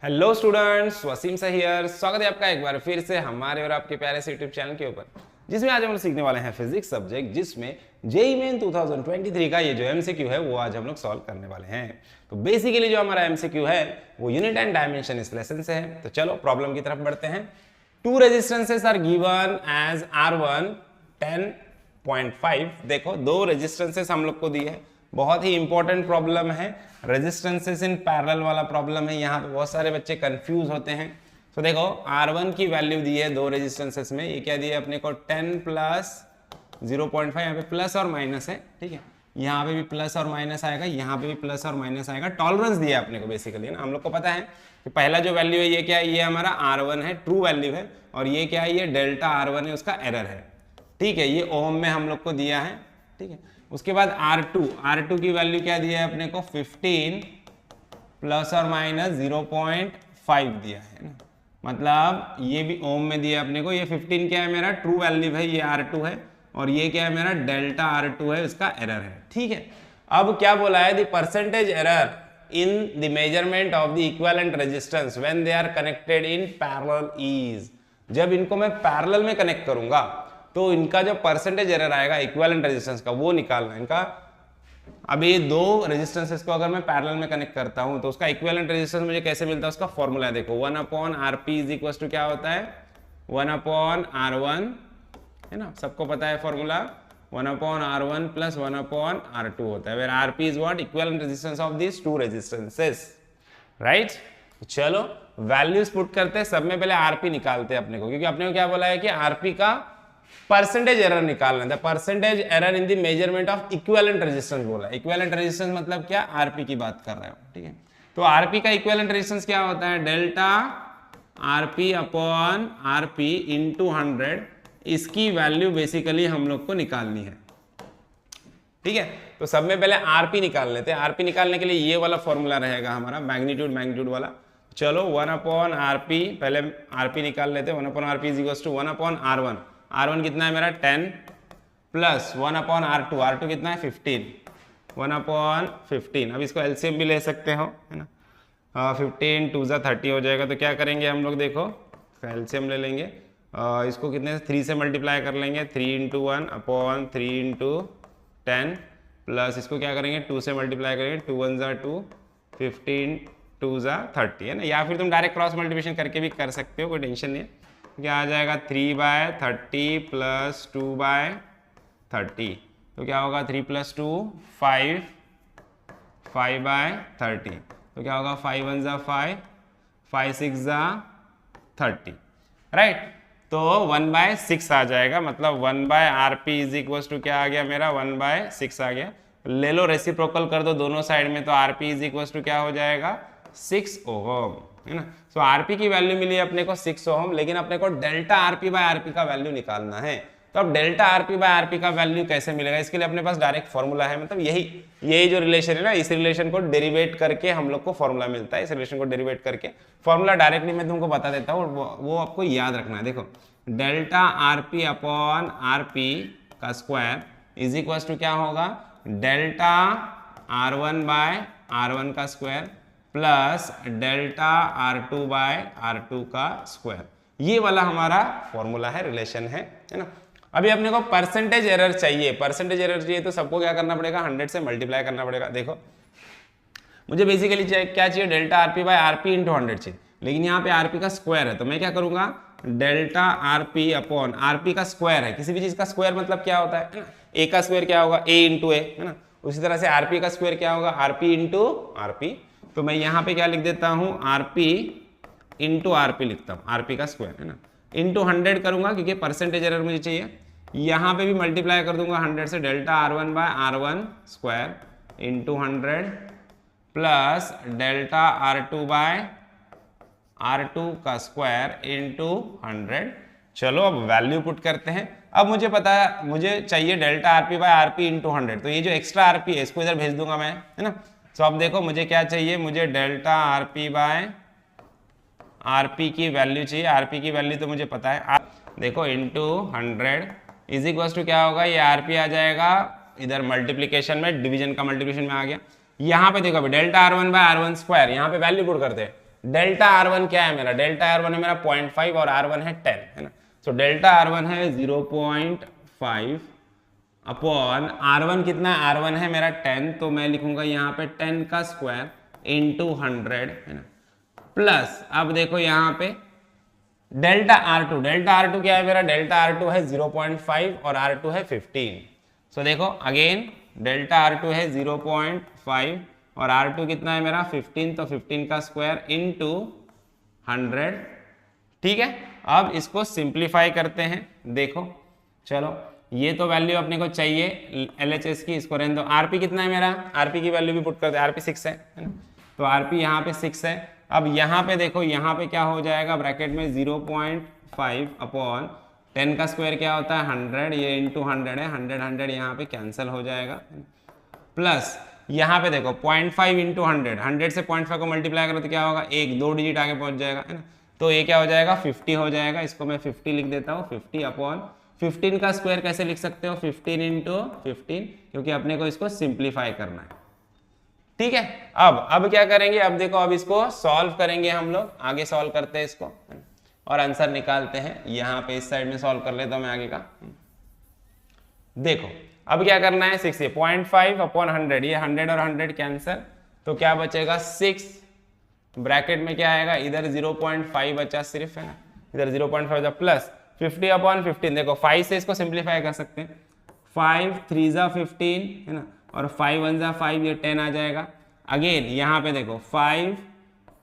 Hello students, Wasim सा here. स्वागत है आपका एक बार फिर से हमारे और आपके प्यारे से यूट्यूब चैनल के ऊपर, जिसमें आज हम लोग सीखने वाले हैं फिजिक्स सब्जेक्ट, जिसमें जेईई मेन 2023 का ये जो एमसीक्यू है वो आज हम लोग सॉल्व करने वाले हैं। तो बेसिकली जो हमारा एमसीक्यू है वो यूनिट एंड डायमेंशन इस लेसन से है। तो चलो प्रॉब्लम की तरफ बढ़ते हैं। Two resistances are given as R1 10.5। देखो दो रेजिस्टेंसेस हम लोग को दी है, बहुत ही इंपॉर्टेंट प्रॉब्लम है। रेजिस्टेंसेस इन पैरेलल वाला प्रॉब्लम है। यहाँ पे बहुत सारे बच्चे कंफ्यूज होते हैं। तो देखो R1 की वैल्यू दी है दो रेजिस्टेंसेस में। ये क्या दिया अपने को 10 प्लस 0.5। यहाँ पे प्लस और माइनस है, ठीक है। यहाँ पे भी प्लस और माइनस आएगा, यहाँ पे भी प्लस और माइनस आएगा। टॉलरेंस दिया अपने को बेसिकली ना। हम लोग को पता है कि पहला जो वैल्यू है ये क्या है, ये हमारा R1 है, ट्रू वैल्यू है। और ये क्या है, ये डेल्टा R1 है, उसका एरर है, ठीक है। ये ओम में हम लोग को दिया है, ठीक है। उसके बाद R2 की वैल्यू क्या दिया है अपने को 15 प्लस और माइनस 0.5 दिया है ना। मतलब ये भी ओम में दिया अपने को। ये 15 क्या है, मेरा ट्रू वैल्यू है, ये R2 है। और ये क्या है, मेरा डेल्टा R2 है, उसका एरर है, ठीक है। अब क्या बोला है, the percentage error in the measurement of the equivalent resistance when they are connected in parallel is. जब इनको मैं पैरेलल में कनेक्ट करूंगा तो इनका जो परसेंटेज एरर आएगा इक्विवेलेंट रेजिस्टेंस का, वो निकालना है इनका। अभी दो रेजिस्टेंसेस को अगर मैं पैरेलल में कनेक्ट करता हूं तो उसका इक्विवेलेंट रेजिस्टेंस मुझे कैसे मिलता है, उसका फॉर्मूला है। देखो 1/RP इज इक्वल टू क्या होता है, 1/R1 है ना, सबको पता है फॉर्मूला। 1/R1 प्लस 1/R2 होता है, where RP is what, equivalent resistance of these two resistances, right. चलो वैल्यूज पुट करते हैं। सब में पहले RP निकालते हैं अपने को, क्योंकि अपने को क्या बोला है कि RP का परसेंटेज एरर निकालना था। Percentage error in the measurement of equivalent resistance बोला। इक्विवेलेंट रेजिस्टेंस मतलब क्या, आरपी की बात कर रहे हो, ठीक है। तो आरपी का इक्विवेलेंट रेजिस्टेंस क्या होता है, delta RP upon RP into 100। इसकी वैल्यू बेसिकली हम लोग को निकालनी है, ठीक है। तो सब में पहले आरपी निकाल लेते हैं। आरपी निकालने के लिए ये वाला फॉर्मूला रहेगा हमारा, मैग्नीट्यूड वाला। चलो 1/RP, पहले आरपी निकाल लेते हैं। 1/RP is equal to 1/R1। R1 कितना है मेरा 10 प्लस 1/R2। R2 कितना है 15, 1/15। अब इसको एलसीएम भी ले सकते हो, है ना। 15 2 ज़ा 30 हो जाएगा। तो क्या करेंगे हम लोग, देखो एलसीएम ले लेंगे। इसको कितने 3 से मल्टीप्लाई कर लेंगे, 3 × 1/3 × 10 प्लस इसको क्या करेंगे 2 से मल्टीप्लाई करेंगे, 2 1 ज़ा 2, 15 2 ज़ा 30, है ना। या फिर तुम डायरेक्ट क्रॉस मल्टीप्लिकेशन करके भी कर सकते हो, कोई टेंशन नहीं है। क्या आ जाएगा 3/30 प्लस 2/30। तो क्या होगा 3 + 2 5, 5/30। तो क्या होगा 5 1 ज़ा 5, 5 6 ज़ा 30, राइट। तो 1/6 आ जाएगा। मतलब 1/RP इज इक्वल टू क्या आ गया मेरा, 1/6 आ गया। ले लो रेसिप्रोकल कर दो दोनों साइड में, तो RP इज इक्वल टू क्या हो जाएगा 6 ओम, है ना। सो RP की वैल्यू मिली अपने को 6 ओम, लेकिन अपने को डेल्टा RP/RP का वैल्यू निकालना है। तो अब डेल्टा RP/RP का वैल्यू कैसे मिलेगा, इसके लिए अपने पास डायरेक्ट फॉर्मूला है। मतलब यही जो रिलेशन है ना, इस रिलेशन को डेरिवेट करके हम लोग को फॉर्मूला मिलता है। इस रिलेशन को डेरिवेट करके फॉर्मूला डायरेक्टली मैं तुमको बता देता हूँ, वो आपको याद रखना है। देखो डेल्टा RP/RP का स्क्वायर इज इक्वल टू क्या होगा, डेल्टा R1/R1 का स्क्वायर प्लस डेल्टा R2/R2 का स्क्वायर। ये वाला हमारा फॉर्मूला है, रिलेशन है ना। अभी अपने को परसेंटेज एरर चाहिए। परसेंटेज एरर चाहिए तो सबको क्या करना पड़ेगा, 100 से मल्टीप्लाई करना पड़ेगा। देखो मुझे बेसिकली क्या चाहिए, डेल्टा RP/RP इंटू 100 चाहिए, लेकिन यहाँ पे RP का स्क्वायर है। तो मैं क्या करूंगा, डेल्टा RP अपॉन RP का स्क्वायर है। किसी भी चीज का स्क्वायर मतलब क्या होता है ना, A का स्क्वायर क्या होगा, A इंटू A, है ना। उसी तरह से RP का स्क्वायर क्या होगा, RP इंटू RP। तो मैं यहाँ पे क्या लिख देता हूँ, RP इंटू RP लिखता हूँ, RP का स्क्वायर, है ना, इंटू 100 करूंगा क्योंकि परसेंटेज एरर मुझे चाहिए। यहाँ पे भी मल्टीप्लाई कर दूंगा 100 से, delta R1/R1 square into 100 plus delta R2/R2 का स्क्वायर इंटू 100। चलो अब वैल्यू पुट करते हैं। अब मुझे पता है, मुझे चाहिए डेल्टा RP/RP इंटू 100। तो ये जो एक्स्ट्रा RP है इसको इधर भेज दूंगा मैं, है ना। तो अब देखो मुझे क्या चाहिए, मुझे डेल्टा RP/RP की वैल्यू चाहिए। RP की वैल्यू तो मुझे पता है, देखो इंटू 100 इज इक्वल टू क्या होगा, ये RP आ जाएगा इधर मल्टीप्लीकेशन में, डिवीजन का मल्टीप्लीकेशन में आ गया। यहाँ पे देखो डेल्टा R1/R1 स्क्वायर, यहाँ पे वैल्यू पुट करते हैं। डेल्टा R1 क्या है मेरा, डेल्टा R1 है मेरा 0.5 और R1 है 10, है ना। सो डेल्टा R1 है 0.5 अपॉन R1 कितना है, R1 है मेरा 10, तो मैं लिखूंगा यहाँ पे 10 का स्क्वायर इंटू 100, है ना, प्लस अब देखो यहाँ पे डेल्टा R2 क्या है मेरा, डेल्टा R2 है 0.5 और R2 है 15। सो देखो अगेन डेल्टा R2 है 0.5 और R2 कितना है मेरा 15, तो 15 का स्क्वायर इंटू 100, ठीक है। अब इसको सिंप्लीफाई करते हैं, देखो चलो ये तो वैल्यू अपने को चाहिए LHS की, इसको रहने दो। RP कितना है मेरा, RP की वैल्यू भी पुट करते हैं, RP 6 है ना, तो RP यहाँ पे 6 है। अब यहाँ पे देखो यहाँ पे क्या हो जाएगा, ब्रैकेट में 0.5 अपॉन 10 का स्क्वायर क्या होता है 100, ये इंटू 100 है, 100 यहाँ पे कैंसिल हो जाएगा, प्लस यहाँ पे देखो 0.5 इंटू 100 से 0.5 को मल्टीप्लाई करो तो क्या होगा, 2 डिजिट आगे पहुंच जाएगा, है ना। तो ये क्या हो जाएगा 50 हो जाएगा, इसको मैं 50 लिख देता हूँ। 50 अपॉन 15 का स्क्वायर कैसे लिख सकते हो, 15 इंटू 15, क्योंकि अपने को इसको सिंप्लीफाई करना है, ठीक है। अब क्या करेंगे, अब देखो अब इसको सॉल्व करेंगे हम लोग, आगे सॉल्व करते हैं इसको और आंसर निकालते हैं। यहाँ पे इस साइड में सॉल्व कर लेता हूँ मैं आगे का। देखो अब क्या करना है, 6 0.5 अपॉन 100, ये 100 और 100 कैंसर, तो क्या बचेगा 6, ब्रैकेट में क्या आएगा, इधर 0.5 बचा सिर्फ, है ना, इधर 0.5 बचा, प्लस 50 अपॉन 15, देखो 5 से इसको सिंप्लीफाई कर सकते हैं, 5 3 जा 15, है ना, और 5 1 जा 5, ये 10 आ जाएगा। अगेन यहाँ पे देखो 5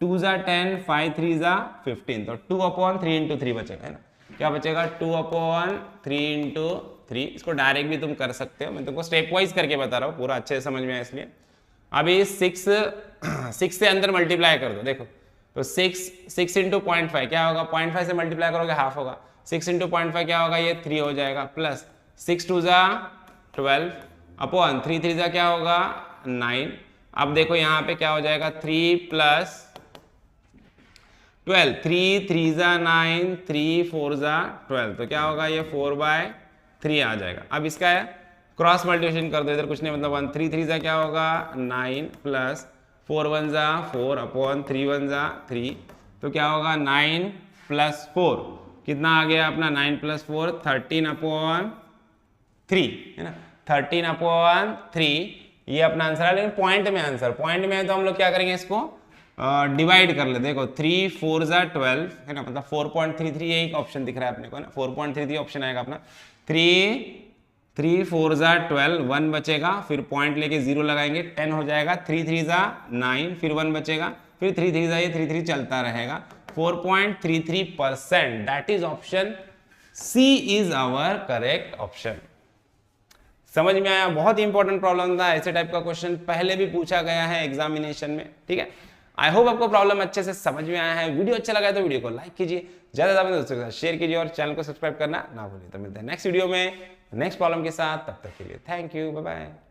2 जा 10, 5 3 जा 15, तो 2 अपॉन 3 इंटू 3 बचेगा, है ना, क्या बचेगा 2 अपॉन 3 इंटू 3। इसको डायरेक्ट भी तुम कर सकते हो, मैं तुमको स्टेप वाइज करके बता रहा हूँ, पूरा अच्छे से समझ में आया इसलिए। अभी 6 से अंदर मल्टीप्लाई कर दो, देखो तो 6 इंटू 0.5 क्या होगा, 0.5 से मल्टीप्लाई करोगे हाफ होगा, 6 इंटू 0.5 क्या होगा, ये 3 हो जाएगा, प्लस 6 2 जा 12 अपॉन 3 3 जा क्या होगा 9। अब देखो यहाँ पे क्या हो जाएगा, 3 प्लस 12, 3 3 जा 9, 3 4 जा 12, तो क्या होगा, ये 4/3 आ जाएगा। अब इसका क्रॉस मल्टीप्लिकेशन कर दो, इधर कुछ नहीं, मतलब 1 3 3 जा क्या होगा 9, प्लस 4 1 जा 4 अपॉन 3 1 जा 3, तो क्या होगा 9 प्लस 4 कितना आ गया अपना, 9 प्लस 4 13 अपॉन 3, है ना, 13 अपॉन 3, ये अपना आंसर है। लेकिन पॉइंट में आंसर, पॉइंट में है तो हम लोग क्या करेंगे, इसको डिवाइड कर ले, देखो 3 4 जा 12, है ना, मतलब 4.33, ये एक ऑप्शन दिख रहा है अपने को ना, 4.33 ऑप्शन आएगा अपना। 3 4 जा 12, 1 बचेगा, फिर पॉइंट लेके 0 लगाएंगे, 10 हो जाएगा, 3 3 जा 9, फिर 1 बचेगा, फिर 3 3 जा, ये 3 3 चलता रहेगा, 4.33%, that is option C is our correct option. समझ में आया, बहुत इंपॉर्टेंट प्रॉब्लम था, ऐसे टाइप का क्वेश्चन पहले भी पूछा गया है एग्जामिनेशन में, ठीक है। आई होप आपको प्रॉब्लम अच्छे से समझ में आया है। वीडियो अच्छा लगा है तो वीडियो को लाइक कीजिए, ज्यादा ज्यादा दोस्तों के साथ शेयर कीजिए और चैनल को सब्सक्राइब करना ना भूलिए। तो मिलते हैं नेक्स्ट वीडियो में नेक्स्ट प्रॉब्लम के साथ, तब तक के लिए थैंक यू, बाय बाय।